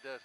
really did.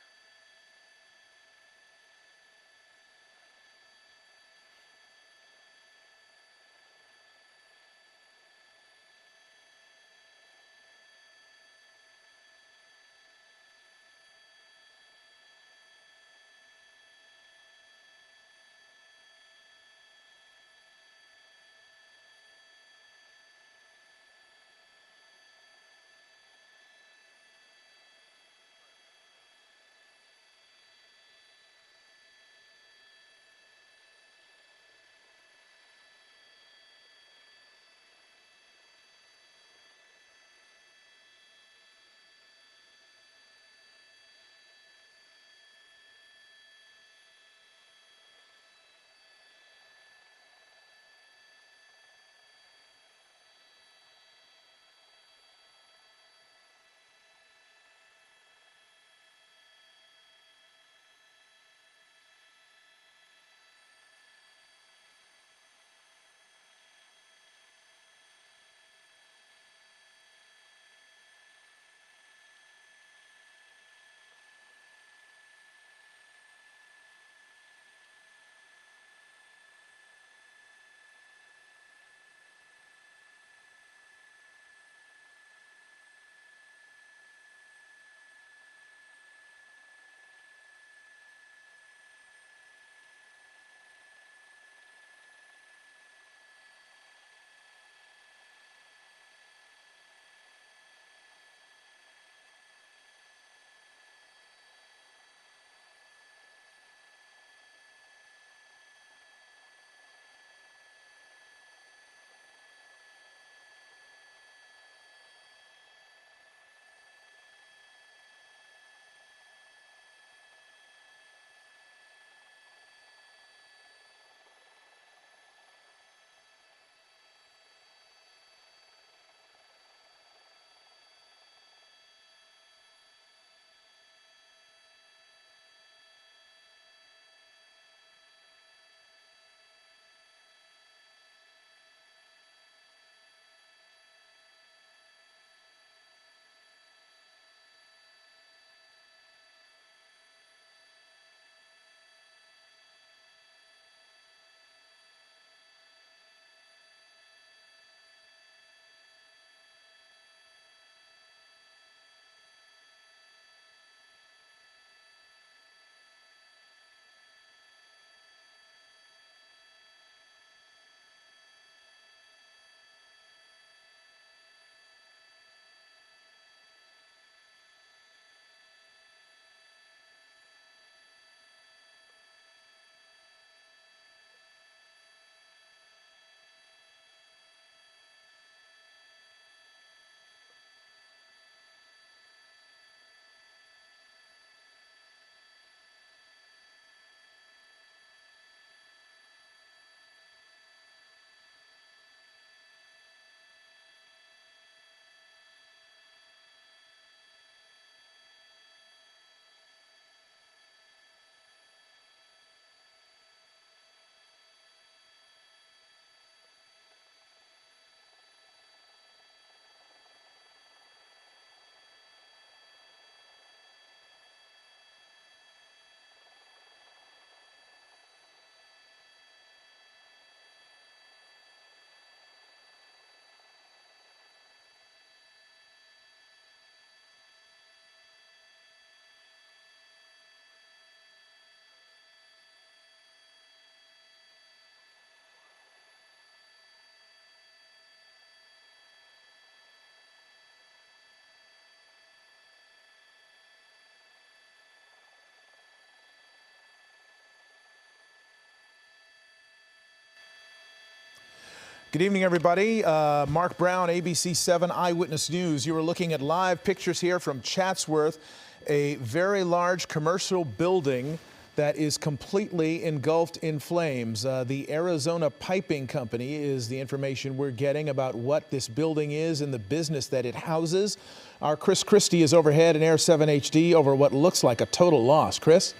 Good evening, everybody. Mark Brown, ABC7 Eyewitness News. You are looking at live pictures here from Chatsworth, a very large commercial building that is completely engulfed in flames. The Arizona Piping Company is the information we're getting about what this building is and the business that it houses. Our Chris Christie is overhead in Air 7 HD over what looks like a total loss. Chris?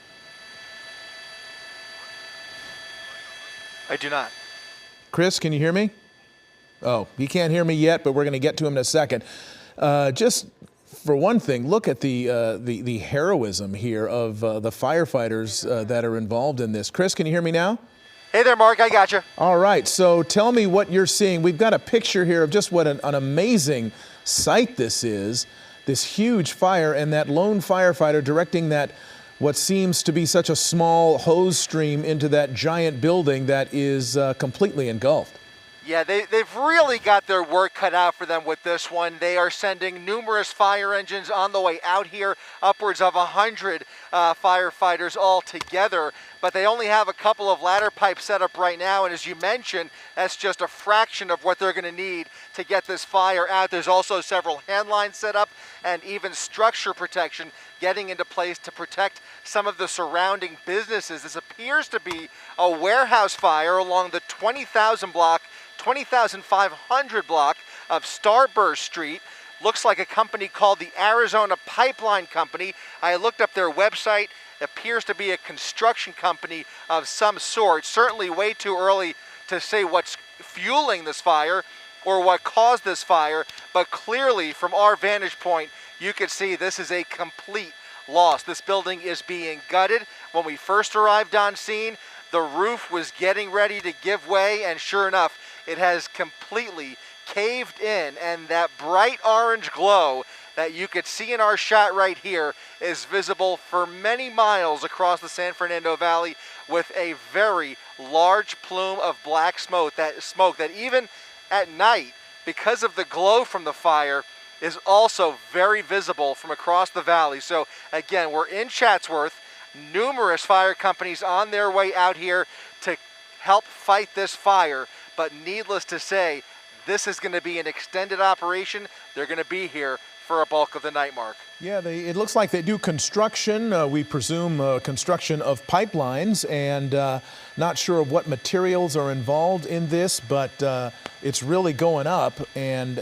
I do not. Chris, can you hear me? Oh, he can't hear me yet, but we're going to get to him in a second. Just for one thing, look at the heroism here of the firefighters that are involved in this. Chris, can you hear me now? Hey there, Mark. I got you. All right. So tell me what you're seeing. We've got a picture here of just what an amazing sight this is. This huge fire, and that lone firefighter directing that what seems to be such a small hose stream into that giant building that is completely engulfed. Yeah, they've really got their work cut out for them with this one. They are sending numerous fire engines on the way out here, upwards of 100 firefighters all together. But they only have a couple of ladder pipes set up right now, and as you mentioned, that's just a fraction of what they're going to need to get this fire out. There's also several hand lines set up and even structure protection getting into place to protect some of the surrounding businesses. This appears to be a warehouse fire along the 20,500 block of Starburst Street. Looks like a company called the Arizona Pipeline Company. I looked up their website. Appears to be a construction company of some sort. Certainly way too early to say what's fueling this fire or what caused this fire, but clearly from our vantage point, you can see this is a complete loss. This building is being gutted. When we first arrived on scene, the roof was getting ready to give way, and sure enough, it has completely caved in, and that bright orange glow that you could see in our shot right here is visible for many miles across the San Fernando Valley, with a very large plume of black smoke that even at night, because of the glow from the fire, is also very visible from across the valley. So again, we're in Chatsworth, numerous fire companies on their way out here to help fight this fire, but needless to say, this is going to be an extended operation. They're going to be here for a bulk of the night, Mark. Yeah, it looks like they do construction. We presume construction of pipelines, and not sure of what materials are involved in this, but it's really going up and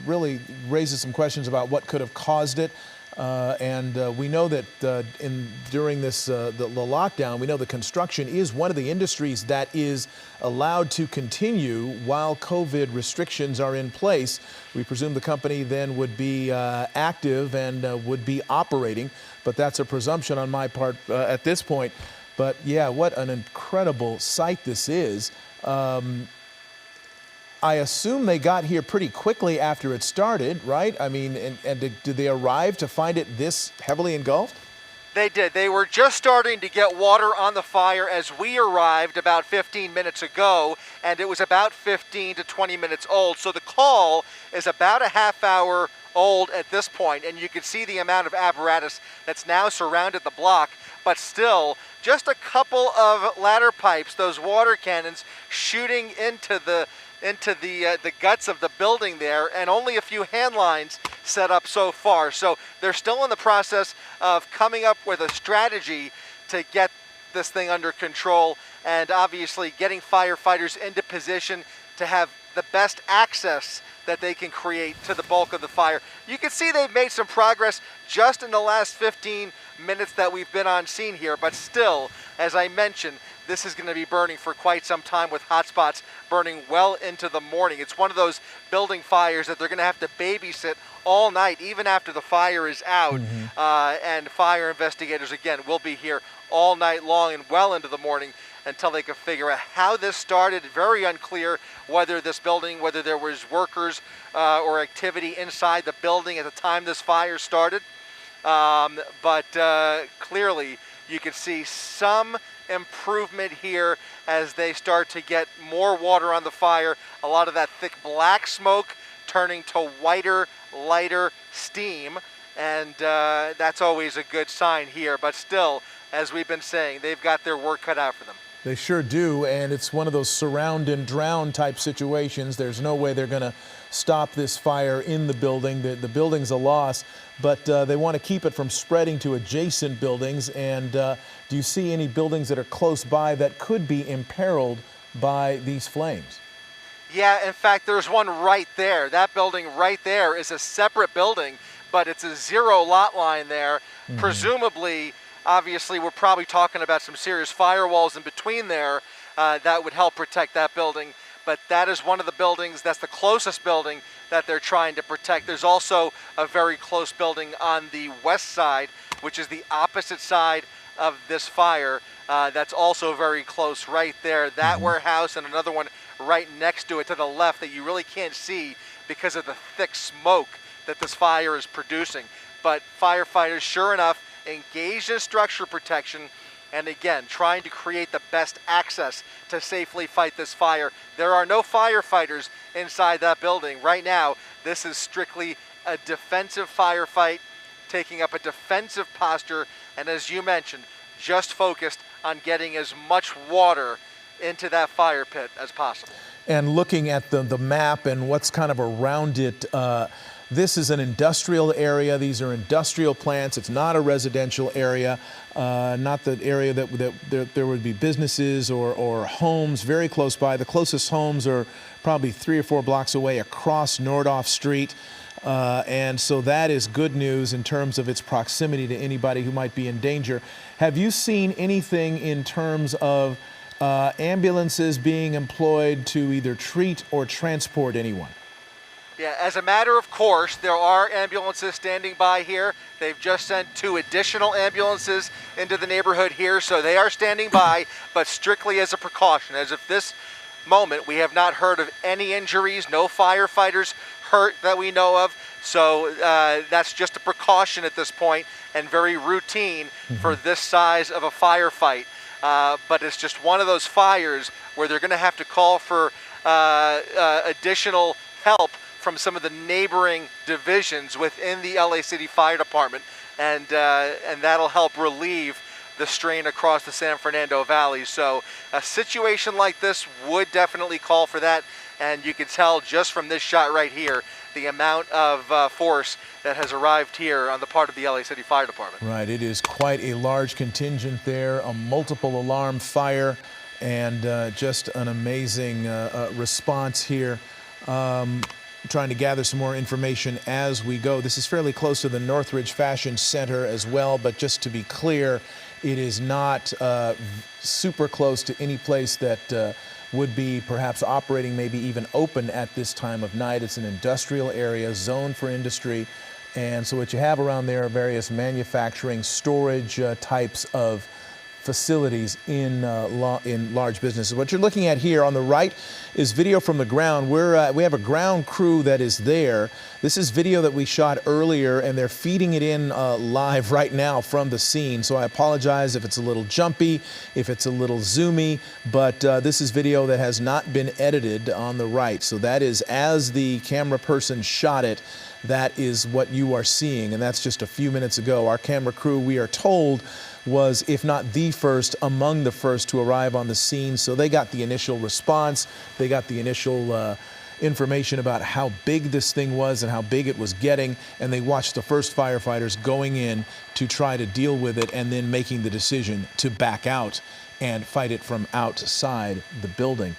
really raises some questions about what could have caused it. We know that during this the lockdown, we know the construction is one of the industries that is allowed to continue while COVID restrictions are in place. We presume the company then would be active and would be operating, but that's a presumption on my part at this point. But yeah, what an incredible sight this is. I assume they got here pretty quickly after it started, right? I mean, and did they arrive to find it this heavily engulfed? They did. They were just starting to get water on the fire as we arrived about 15 minutes ago, and it was about 15 to 20 minutes old. So the call is about a half hour old at this point, and you can see the amount of apparatus that's now surrounded the block, but still just a couple of ladder pipes, those water cannons shooting into the guts of the building there, and only a few hand lines set up so far. So they're still in the process of coming up with a strategy to get this thing under control, and obviously getting firefighters into position to have the best access that they can create to the bulk of the fire. You can see they've made some progress just in the last 15 minutes that we've been on scene here, but still, as I mentioned, this is going to be burning for quite some time, with hot spots burning well into the morning. It's one of those building fires that they're going to have to babysit all night, even after the fire is out. And fire investigators, again, will be here all night long and well into the morning until they can figure out how this started. Very unclear whether this building, whether there was workers or activity inside the building at the time this fire started. But clearly you can see some improvement here as they start to get more water on the fire. A lot of that thick black smoke turning to whiter, lighter steam, and that's always a good sign here. But still, as we've been saying, they've got their work cut out for them. They sure do, and it's one of those surround and drown type situations. There's no way they're going to stop this fire in the building. The building's a loss, but they want to keep it from spreading to adjacent buildings. And do you see any buildings that are close by that could be imperiled by these flames? Yeah, in fact, there's one right there. That building right there is a separate building, but it's a zero lot line there. Presumably, obviously, we're probably talking about some serious firewalls in between there that would help protect that building. But that is one of the buildings, that's the closest building that they're trying to protect. There's also a very close building on the west side, which is the opposite side of this fire. That's also very close right there. That warehouse and another one right next to it to the left that you really can't see because of the thick smoke that this fire is producing. But firefighters, sure enough, engaged in structure protection, and again, trying to create the best access to safely fight this fire. There are no firefighters inside that building. Right now, this is strictly a defensive firefight, taking up a defensive posture, and as you mentioned, just focused on getting as much water into that fire pit as possible. And looking at the map and what's kind of around it, this is an industrial area. These are industrial plants. It's not a residential area, not the area that there would be businesses or homes very close by. The closest homes are probably 3 or 4 blocks away across Nordhoff Street. And so that is good news in terms of its proximity to anybody who might be in danger. Have you seen anything in terms of ambulances being employed to either treat or transport anyone? Yeah, as a matter of course, there are ambulances standing by here. They've just sent 2 additional ambulances into the neighborhood here, so they are standing by, but strictly as a precaution. As of this moment, we have not heard of any injuries, no firefighters hurt that we know of, so that's just a precaution at this point and very routine for this size of a firefight. But it's just one of those fires where they're going to have to call for additional help from some of the neighboring divisions within the LA City Fire Department, and that'll help relieve the strain across the San Fernando Valley. So a situation like this would definitely call for that, and you can tell just from this shot right here the amount of force that has arrived here on the part of the LA City Fire Department. Right, it is quite a large contingent there, a multiple alarm fire, and just an amazing response here. Trying to gather some more information as we go. This is fairly close to the Northridge Fashion Center as well, but just to be clear, it is not super close to any place that would be perhaps operating, maybe even open at this time of night. It's an industrial area, zoned for industry, and so what you have around there are various manufacturing, storage types of facilities in large businesses. What you're looking at here on the right is video from the ground. We have a ground crew that is there. This is video that we shot earlier, and they're feeding it in live right now from the scene. So I apologize if it's a little jumpy, if it's a little zoomy, but this is video that has not been edited on the right. So that is as the camera person shot it. That is what you are seeing, and that's just a few minutes ago. Our camera crew, we are told, was, if not the first, among the first to arrive on the scene. So they got the initial response. They got the initial information about how big this thing was and how big it was getting, and they watched the first firefighters going in to try to deal with it and then making the decision to back out and fight it from outside the building.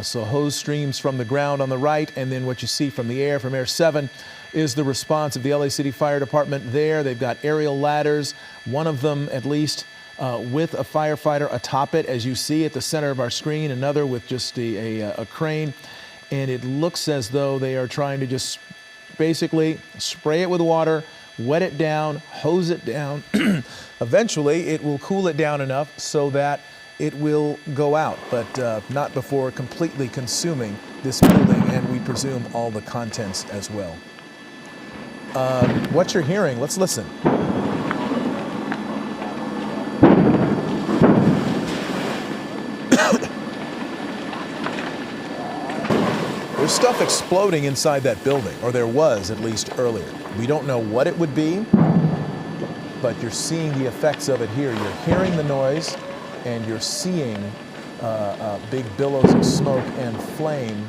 So hose streams from the ground on the right, and then what you see from the air, from Air 7, is the response of the LA City Fire Department there. They've got aerial ladders, one of them at least with a firefighter atop it, as you see at the center of our screen, another with just a crane. And it looks as though they are trying to just basically spray it with water, wet it down, hose it down. Eventually, it will cool it down enough so that it will go out, but not before completely consuming this building, and we presume all the contents as well. What you're hearing, let's listen. There's stuff exploding inside that building, or there was at least earlier. We don't know what it would be, but you're seeing the effects of it here. You're hearing the noise, and you're seeing big billows of smoke and flame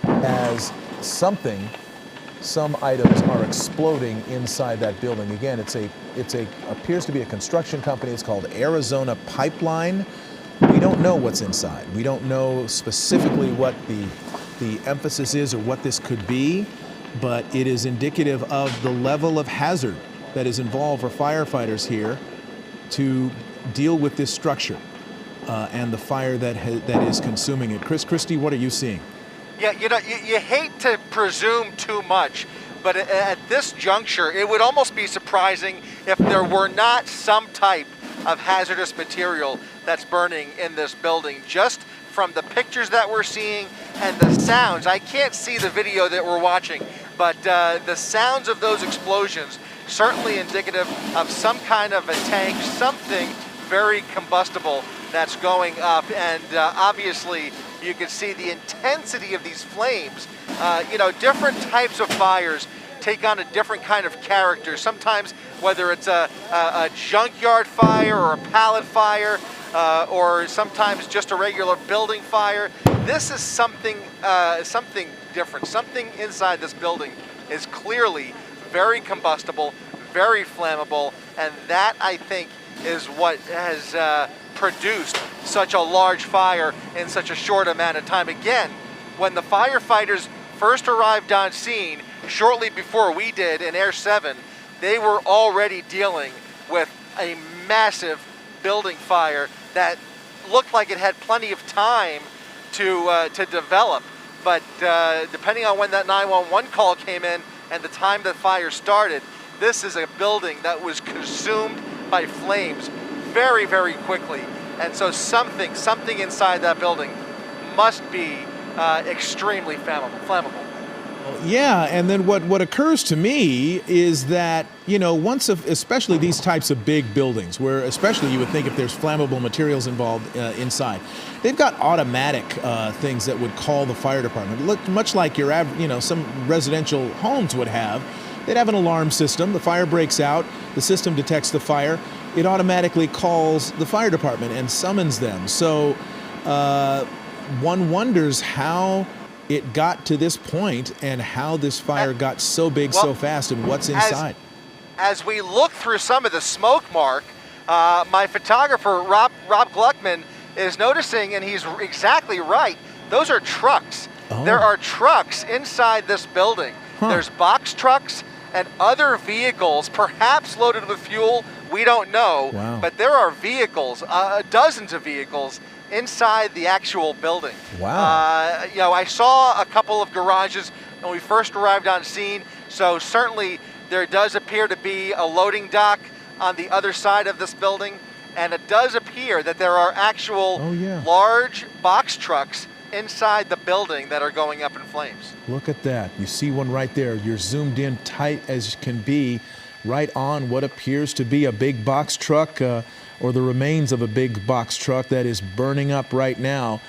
as some items are exploding inside that building. Again, appears to be a construction company. It's called Arizona Pipeline. We don't know what's inside. We don't know specifically what the emphasis is or what this could be, but it is indicative of the level of hazard that is involved for firefighters here to deal with this structure and the fire that is consuming it. Christy, what are you seeing? Yeah, you hate to presume too much, but at this juncture, it would almost be surprising if there were not some type of hazardous material that's burning in this building, just from the pictures that we're seeing and the sounds. I can't see the video that we're watching, but the sounds of those explosions certainly indicative of some kind of a tank, something very combustible that's going up. And obviously you can see the intensity of these flames. Different types of fires take on a different kind of character. Sometimes, whether it's a junkyard fire or a pallet fire, or sometimes just a regular building fire, this is something different. Something inside this building is clearly very combustible, very flammable, and that, I think, is what has produced such a large fire in such a short amount of time. Again, when the firefighters first arrived on scene, shortly before we did in Air 7, they were already dealing with a massive building fire that looked like it had plenty of time to develop. But depending on when that 911 call came in and the time the fire started, this is a building that was consumed by flames very, very quickly. And so something inside that building must be extremely flammable. Yeah, and then what occurs to me is that, especially these types of big buildings, where especially you would think if there's flammable materials involved inside, they've got automatic things that would call the fire department. Look, much like your some residential homes would have. They'd have an alarm system. The fire breaks out. The system detects the fire. It automatically calls the fire department and summons them. So one wonders how it got to this point and how this fire got so big so fast and what's inside. As we look through some of the smoke, Mark, my photographer, Rob Gluckman, is noticing, and he's exactly right, those are trucks. Oh. There are trucks inside this building. Huh. There's box trucks and other vehicles, perhaps loaded with fuel, we don't know. Wow. But there are vehicles, dozens of vehicles, inside the actual building. Wow. I saw a couple of garages when we first arrived on scene, so certainly there does appear to be a loading dock on the other side of this building, and it does appear that there are actual large box trucks inside the building that are going up in flames. Look at that. You see one right there. You're zoomed in tight as can be, right on what appears to be a big box truck, or the remains of a big box truck that is burning up right now.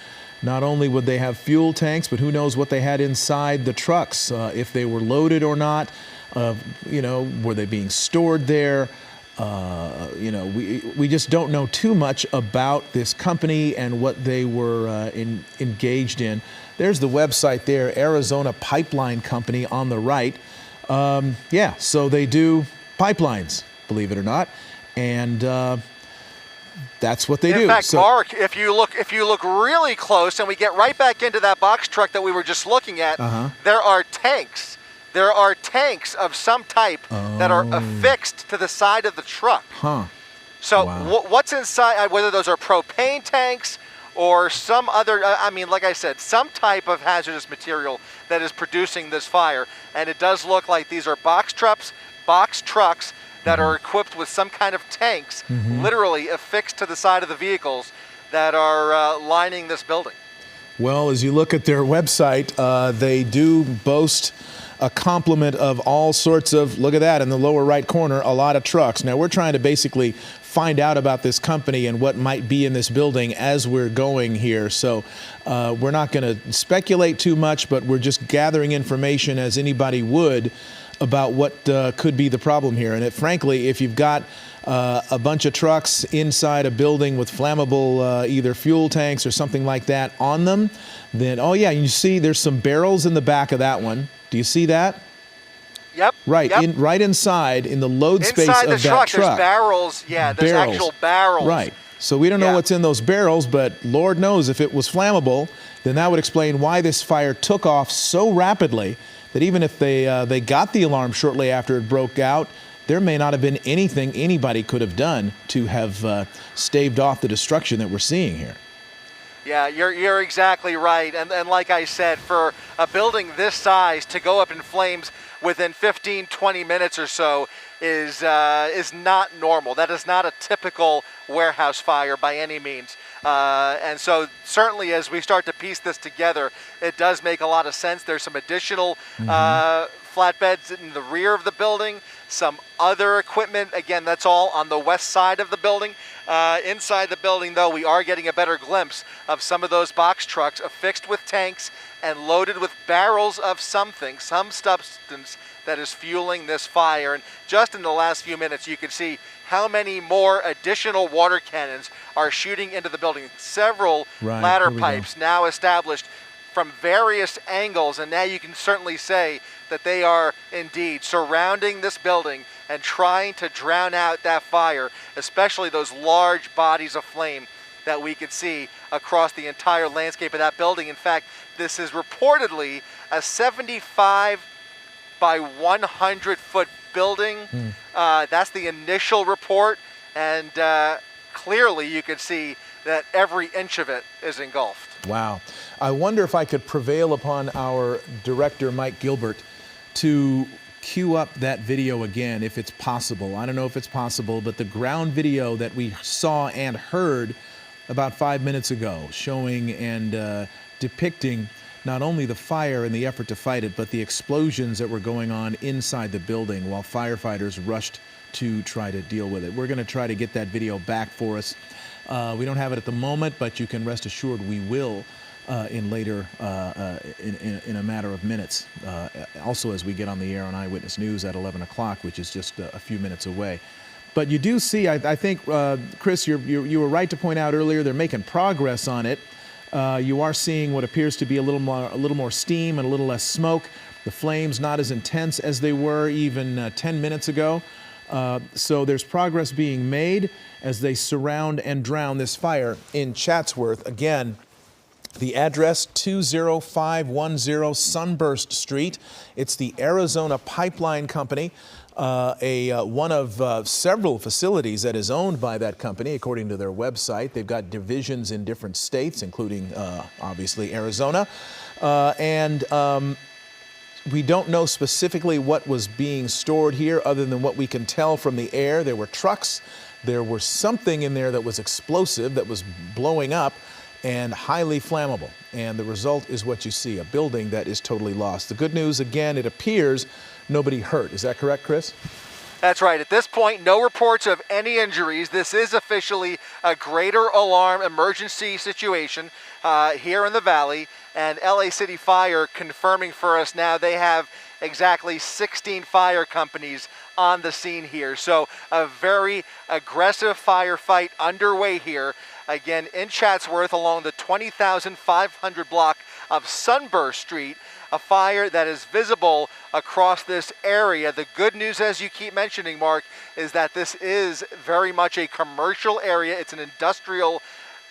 Not only would they have fuel tanks, but who knows what they had inside the trucks, if they were loaded or not, were they being stored there? We just don't know too much about this company and what they were engaged in. There's the website there, Arizona Pipeline Company on the right. So they do pipelines, believe it or not, and that's what they do. In fact, Mark, if you look really close, and we get right back into that box truck that we were just looking at, there are tanks. There are tanks of some type that are affixed to the side of the truck. So what's inside, whether those are propane tanks or some other, like I said, some type of hazardous material that is producing this fire. And it does look like these are box trucks that are equipped with some kind of tanks, literally affixed to the side of the vehicles that are lining this building. Well, as you look at their website, they do boast a complement of all sorts of, look at that in the lower right corner, a lot of trucks. Now, we're trying to basically find out about this company and what might be in this building as we're going here. So we're not going to speculate too much, but we're just gathering information as anybody would about what could be the problem here. And frankly, if you've got a bunch of trucks inside a building with flammable either fuel tanks or something like that on them, then, you see there's some barrels in the back of that one. Do you see that? Yep. Right, yep. Right inside in the load space inside of the that truck. There's barrels. Yeah, there's actual barrels. Right. So we don't know what's in those barrels, but Lord knows if it was flammable, then that would explain why this fire took off so rapidly that even if they got the alarm shortly after it broke out, there may not have been anything anybody could have done to have staved off the destruction that we're seeing here. Yeah, you're exactly right. And like I said, for a building this size to go up in flames within 15, 20 minutes or so is not normal. That is not a typical warehouse fire by any means. And so certainly as we start to piece this together, it does make a lot of sense. There's some additional flatbeds in the rear of the building, some other equipment. Again, that's all on the west side of the building. Inside the building, though, we are getting a better glimpse of some of those box trucks affixed with tanks and loaded with barrels of something, some substance that is fueling this fire. And just in the last few minutes, you can see how many more additional water cannons are shooting into the building. Several ladder pipes now established from various angles, and now you can certainly say that they are indeed surrounding this building and trying to drown out that fire, especially those large bodies of flame that we could see across the entire landscape of that building. In fact, this is reportedly a 75 by 100 foot building. That's the initial report, and clearly you could see that every inch of it is engulfed. Wow. I wonder if I could prevail upon our director, Mike Gilbert, to cue up that video again, if it's possible. I don't know if it's possible, but the ground video that we saw and heard about 5 minutes ago, showing and depicting not only the fire and the effort to fight it, but the explosions that were going on inside the building while firefighters rushed to try to deal with it. We're going to try to get that video back for us. We don't have it at the moment, but you can rest assured we will in a matter of minutes. Also, as we get on the air on Eyewitness News at 11 o'clock, which is just a few minutes away. But you do see, I think, Chris, you were right to point out earlier, they're making progress on it. You are seeing what appears to be a little more steam and a little less smoke. The flames not as intense as they were even 10 minutes ago. So there's progress being made as they surround and drown this fire in Chatsworth. Again, the address 20510 Sunburst Street. It's the Arizona Pipeline Company, one of several facilities that is owned by that company, according to their website. They've got divisions in different states, including obviously Arizona. We don't know specifically what was being stored here other than what we can tell from the air. There were trucks. There was something in there that was explosive, that was blowing up and highly flammable. And the result is what you see, a building that is totally lost. The good news, again, it appears nobody hurt. Is that correct, Chris? That's right. At this point, no reports of any injuries. This is officially a greater alarm emergency situation here in the Valley. And LA City Fire confirming for us now they have exactly 16 fire companies on the scene here. So a very aggressive firefight underway here. Again, in Chatsworth along the 20,500 block of Sunburst Street, a fire that is visible across this area. The good news, as you keep mentioning, Mark, is that this is very much a commercial area. It's an industrial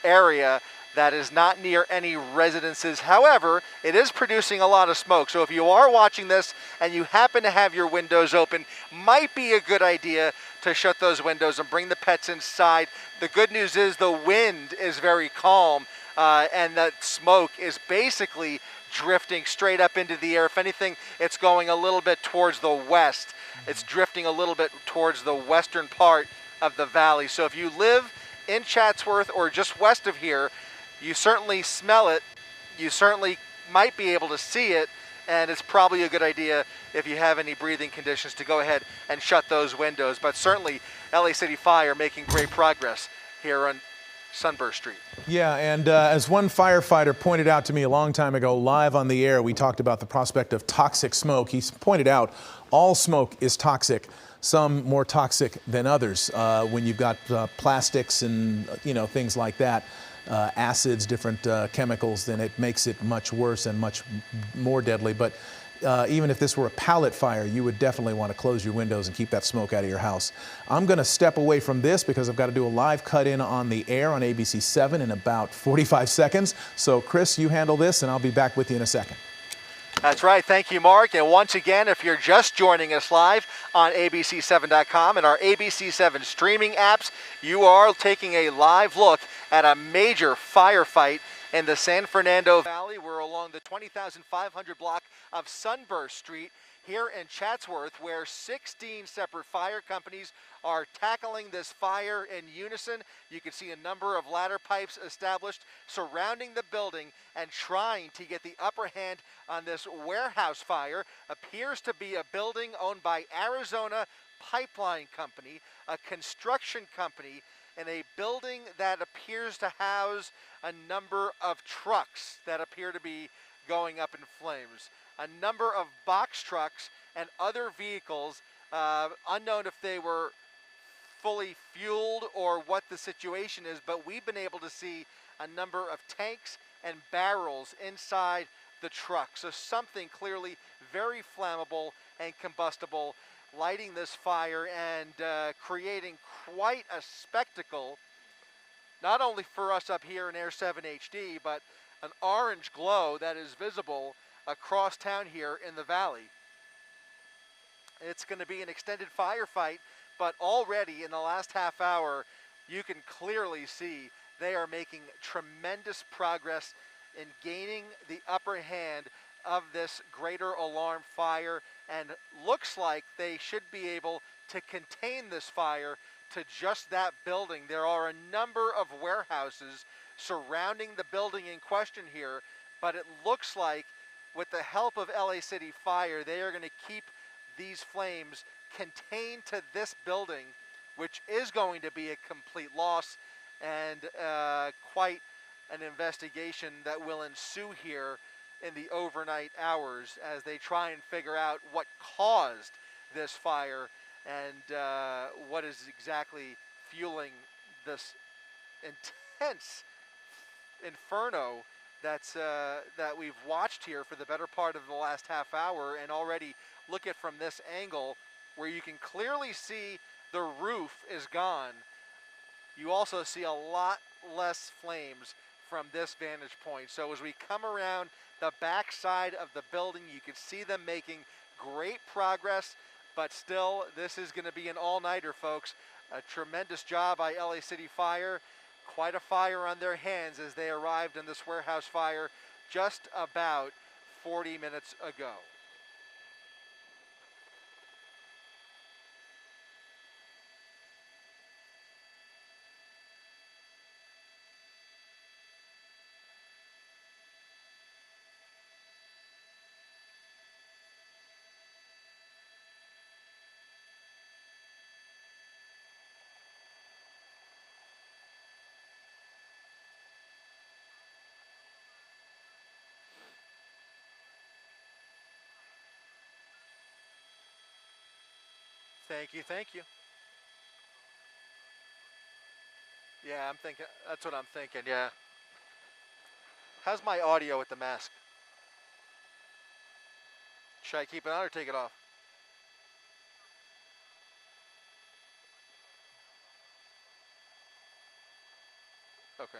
area that is not near any residences. However, it is producing a lot of smoke. So if you are watching this and you happen to have your windows open, might be a good idea to shut those windows and bring the pets inside. The good news is the wind is very calm and that smoke is basically drifting straight up into the air. If anything, it's going a little bit towards the west. It's drifting a little bit towards the western part of the valley. So if you live in Chatsworth or just west of here, you certainly smell it. You certainly might be able to see it. And it's probably a good idea if you have any breathing conditions to go ahead and shut those windows. But certainly LA City Fire making great progress here on Sunburst Street. Yeah, and as one firefighter pointed out to me a long time ago, live on the air, we talked about the prospect of toxic smoke. He pointed out all smoke is toxic, some more toxic than others. When you've got plastics and things like that, acids, different chemicals, then it makes it much worse and much more deadly. But even if this were a pallet fire, you would definitely want to close your windows and keep that smoke out of your house. I'm going to step away from this because I've got to do a live cut in on the air on ABC7 in about 45 seconds. So Chris, you handle this and I'll be back with you in a second. That's right. Thank you, Mark. And once again, if you're just joining us live on ABC7.com and our ABC7 streaming apps, you are taking a live look at a major firefight in the San Fernando Valley. We're along the 20,500 block of Sunburst Street here in Chatsworth, where 16 separate fire companies are tackling this fire in unison. You can see a number of ladder pipes established surrounding the building and trying to get the upper hand on this warehouse fire. Appears to be a building owned by Arizona Pipeline Company, a construction company, in a building that appears to house a number of trucks that appear to be going up in flames. A number of box trucks and other vehicles, unknown if they were fully fueled or what the situation is, but we've been able to see a number of tanks and barrels inside the truck. So something clearly very flammable and combustible lighting this fire and creating quite a spectacle, not only for us up here in Air 7 HD, but an orange glow that is visible across town here in the valley. It's going to be an extended firefight, but already in the last half hour, you can clearly see they are making tremendous progress in gaining the upper hand of this greater alarm fire, and looks like they should be able to contain this fire to just that building. There are a number of warehouses surrounding the building in question here, but it looks like with the help of LA City Fire, they are going to keep these flames contained to this building, which is going to be a complete loss, and quite an investigation that will ensue here in the overnight hours as they try and figure out what caused this fire and what is exactly fueling this intense inferno that we've watched here for the better part of the last half hour. And already look at from this angle where you can clearly see the roof is gone. You also see a lot less flames from this vantage point. So as we come around the back side of the building, you can see them making great progress, but still this is going to be an all-nighter, folks. A tremendous job by LA City Fire. Quite a fire on their hands as they arrived in this warehouse fire just about 40 minutes ago. Thank you, thank you. Yeah, I'm thinking, that's what I'm thinking, yeah. How's my audio with the mask? Should I keep it on or take it off? Okay.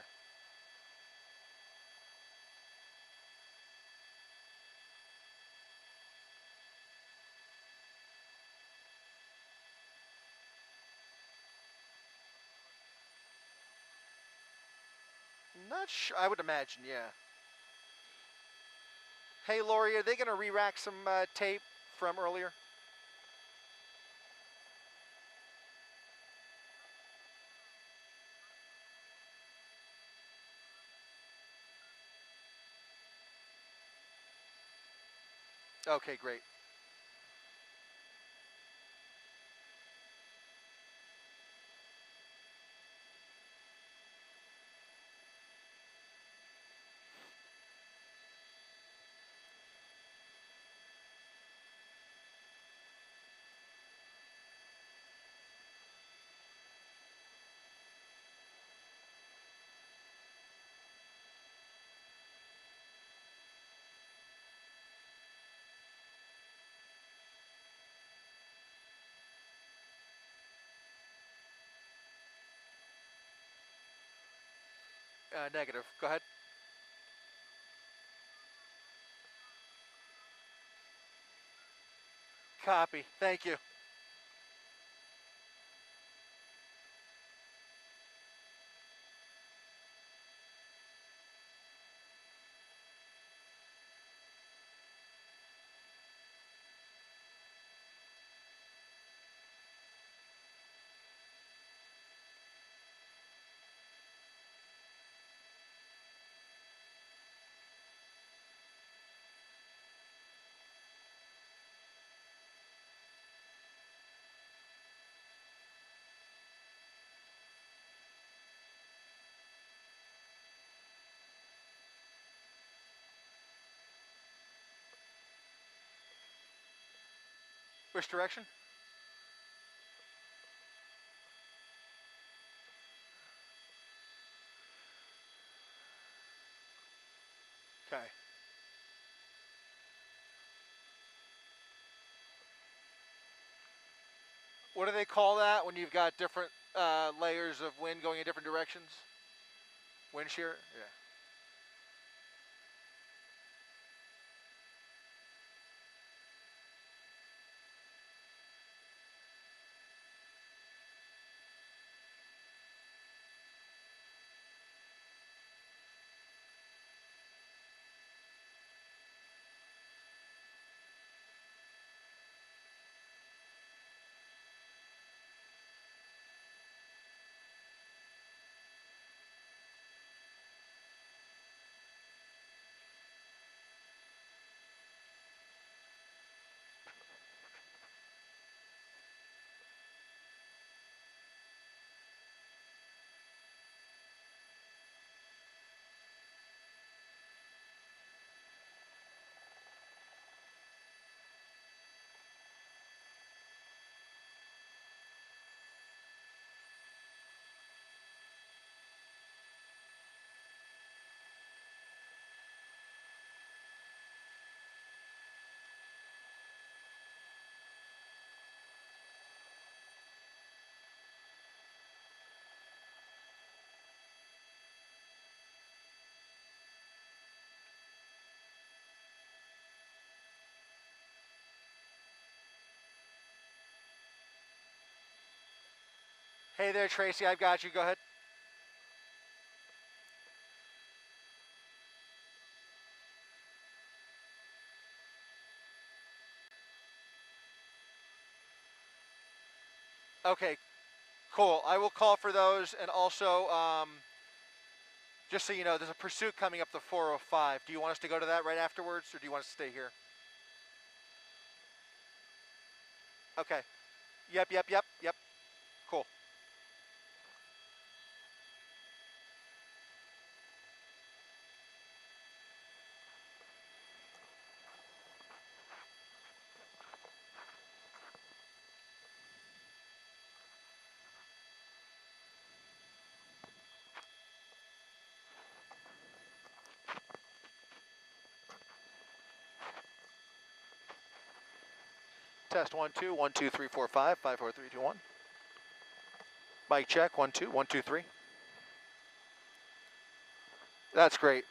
Not sure, I would imagine, yeah. Hey, Lori, are they going to re-rack some tape from earlier? Okay, great. Negative. Go ahead. Copy. Thank you. Which direction? Okay. What do they call that when you've got different layers of wind going in different directions? Wind shear? Yeah. Hey there, Tracy. I've got you. Go ahead. Okay, cool. I will call for those, and also, just so you know, there's a pursuit coming up the 405. Do you want us to go to that right afterwards, or do you want us to stay here? Okay. Yep. Cool. Test 1 2 1 2 3 4 5 5 4 3 2 1. Mic check 1 2 1 2 3. That's great.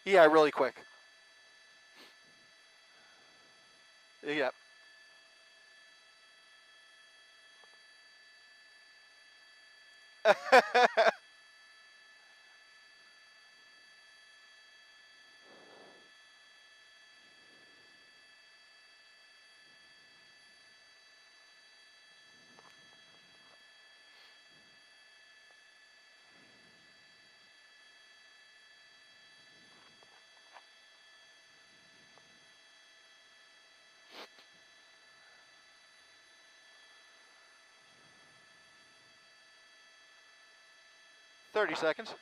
Yeah, really quick. Yep. 30 seconds.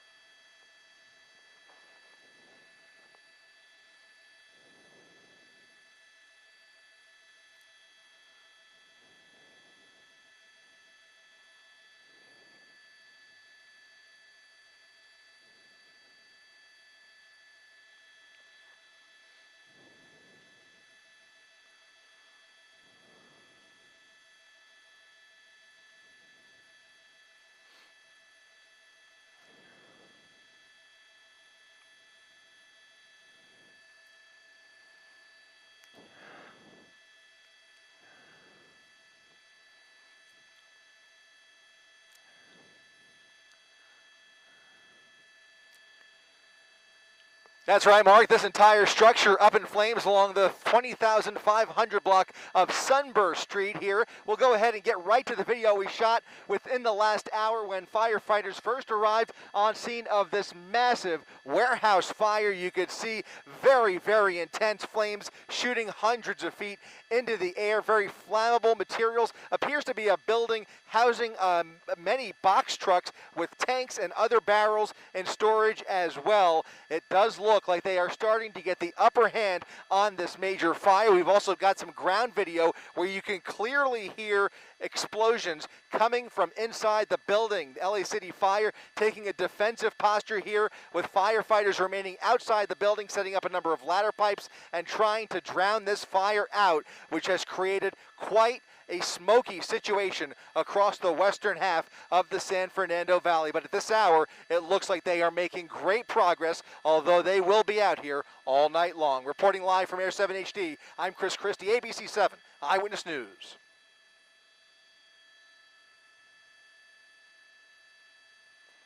That's right, Mark. This entire structure up in flames along the 20,500 block of Sunburst Street here. We'll go ahead and get right to the video we shot within the last hour when firefighters first arrived on scene of this massive warehouse fire. You could see very, very intense flames shooting hundreds of feet into the air. Very flammable materials. Appears to be a building housing many box trucks with tanks and other barrels in storage as well. It does look like they are starting to get the upper hand on this major fire. We've also got some ground video where you can clearly hear explosions coming from inside the building. The LA City Fire taking a defensive posture here with firefighters remaining outside the building, setting up a number of ladder pipes and trying to drown this fire out, which has created quite a smoky situation across the western half of the San Fernando Valley. But at this hour, it looks like they are making great progress, although they will be out here all night long. Reporting live from Air 7 HD, I'm Chris Christie, ABC7 Eyewitness News.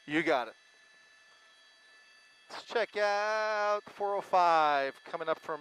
You got it. Let's check out 405 coming up from